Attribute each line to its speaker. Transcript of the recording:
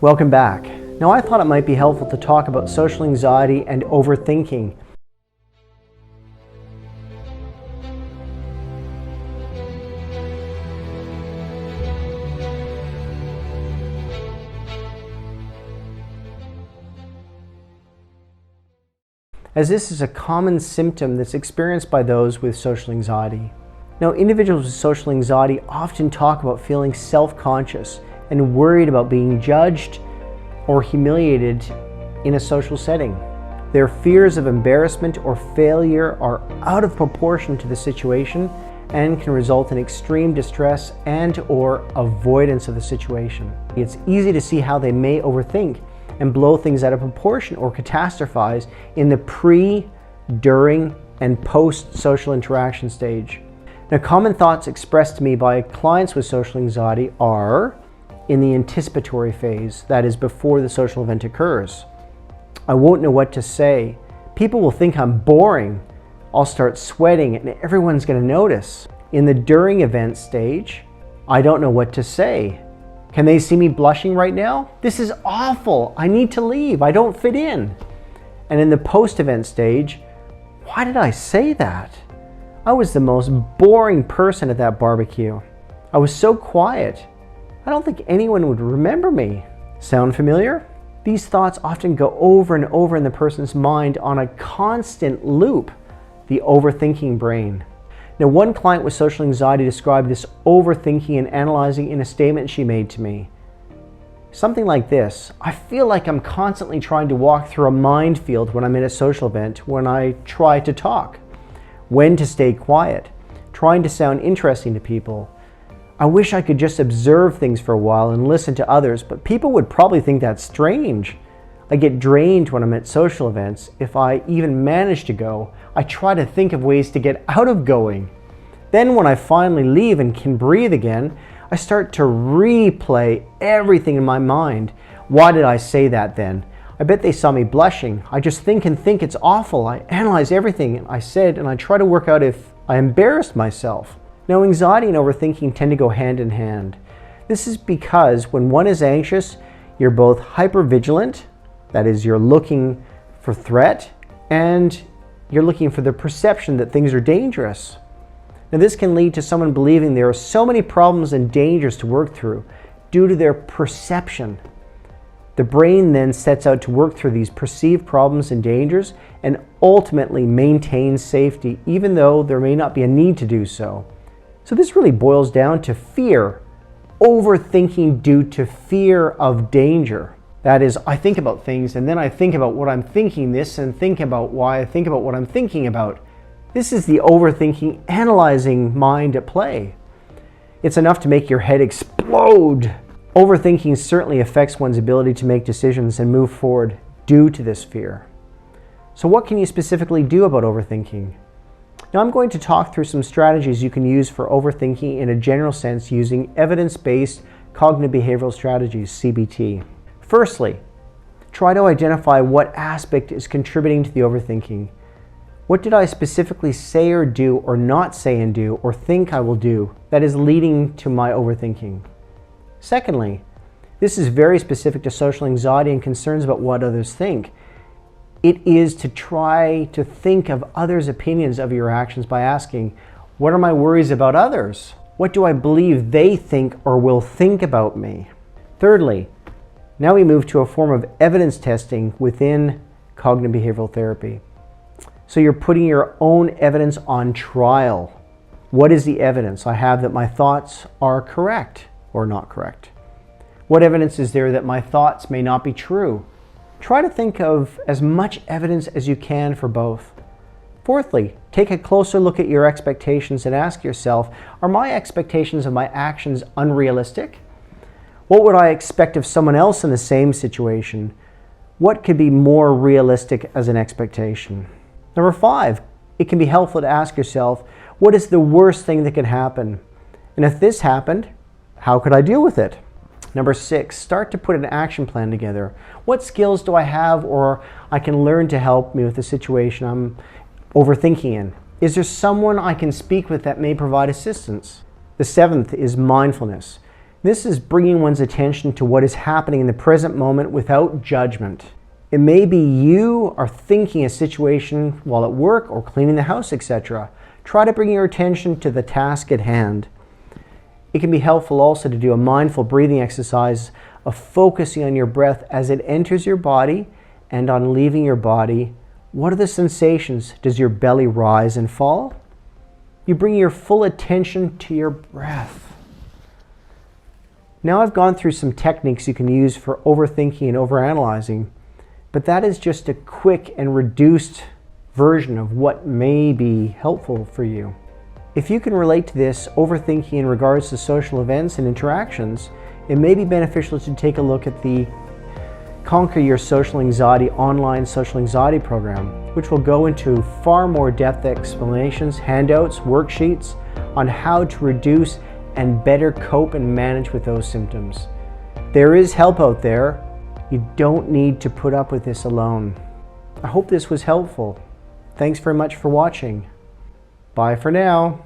Speaker 1: Welcome back. Now I thought it might be helpful to talk about social anxiety and overthinking. As this is a common symptom that's experienced by those with social anxiety. Now, individuals with social anxiety often talk about feeling self-conscious and worried about being judged or humiliated in a social setting. Their fears of embarrassment or failure are out of proportion to the situation and can result in extreme distress and/or avoidance of the situation. It's easy to see how they may overthink and blow things out of proportion or catastrophize in the pre, during, and post-social interaction stage. Now, common thoughts expressed to me by clients with social anxiety are in the anticipatory phase, that is before the social event occurs. I won't know what to say. People will think I'm boring. I'll start sweating and everyone's going to notice. In the during event stage, I don't know what to say. Can they see me blushing right now? This is awful. I need to leave. I don't fit in. And in the post-event stage, why did I say that? I was the most boring person at that barbecue. I was so quiet. I don't think anyone would remember me. Sound familiar? These thoughts often go over and over in the person's mind on a constant loop, the overthinking brain. Now, one client with social anxiety described this overthinking and analyzing in a statement she made to me. Something like this: I feel like I'm constantly trying to walk through a minefield when I'm in a social event, when I try to talk, when to stay quiet, trying to sound interesting to people. I wish I could just observe things for a while and listen to others, but people would probably think that's strange. I get drained when I'm at social events. If I even manage to go, I try to think of ways to get out of going. Then when I finally leave and can breathe again, I start to replay everything in my mind. Why did I say that then? I bet they saw me blushing. I just think it's awful. I analyze everything I said and I try to work out if I embarrassed myself. Now, anxiety and overthinking tend to go hand in hand. This is because when one is anxious, you're both hypervigilant, that is, you're looking for threat, and you're looking for the perception that things are dangerous. Now, this can lead to someone believing there are so many problems and dangers to work through due to their perception. The brain then sets out to work through these perceived problems and dangers and ultimately maintains safety, even though there may not be a need to do so. So this really boils down to fear, overthinking due to fear of danger. That is, I think about things and then I think about what I'm thinking this and think about why I think about what I'm thinking about. This is the overthinking, analyzing mind at play. It's enough to make your head explode. Overthinking certainly affects one's ability to make decisions and move forward due to this fear. So what can you specifically do about overthinking? Now, I'm going to talk through some strategies you can use for overthinking in a general sense using evidence-based cognitive behavioral strategies, CBT. Firstly, try to identify what aspect is contributing to the overthinking. What did I specifically say or do or not say and do or think I will do that is leading to my overthinking? Secondly, this is very specific to social anxiety and concerns about what others think. It is to try to think of others' opinions of your actions by asking, what are my worries about others? What do I believe they think or will think about me? Thirdly, now we move to a form of evidence testing within cognitive behavioral therapy. So you're putting your own evidence on trial. What is the evidence I have that my thoughts are correct or not correct? What evidence is there that my thoughts may not be true? Try to think of as much evidence as you can for both. Fourthly, take a closer look at your expectations and ask yourself, are my expectations of my actions unrealistic? What would I expect of someone else in the same situation? What could be more realistic as an expectation? Number 5, it can be helpful to ask yourself, what is the worst thing that could happen? And if this happened, how could I deal with it? Number 6, start to put an action plan together. What skills do I have or I can learn to help me with the situation I'm overthinking in? Is there someone I can speak with that may provide assistance? The 7th is mindfulness. This is bringing one's attention to what is happening in the present moment without judgment. It may be you are thinking a situation while at work or cleaning the house, etc. Try to bring your attention to the task at hand. It can be helpful also to do a mindful breathing exercise of focusing on your breath as it enters your body and on leaving your body. What are the sensations? Does your belly rise and fall? You bring your full attention to your breath. Now I've gone through some techniques you can use for overthinking and overanalyzing, but that is just a quick and reduced version of what may be helpful for you. If you can relate to this overthinking in regards to social events and interactions, it may be beneficial to take a look at the Conquer Your Social Anxiety online social anxiety program, which will go into far more depth explanations, handouts, worksheets on how to reduce and better cope and manage with those symptoms. There is help out there. You don't need to put up with this alone. I hope this was helpful. Thanks very much for watching. Bye for now.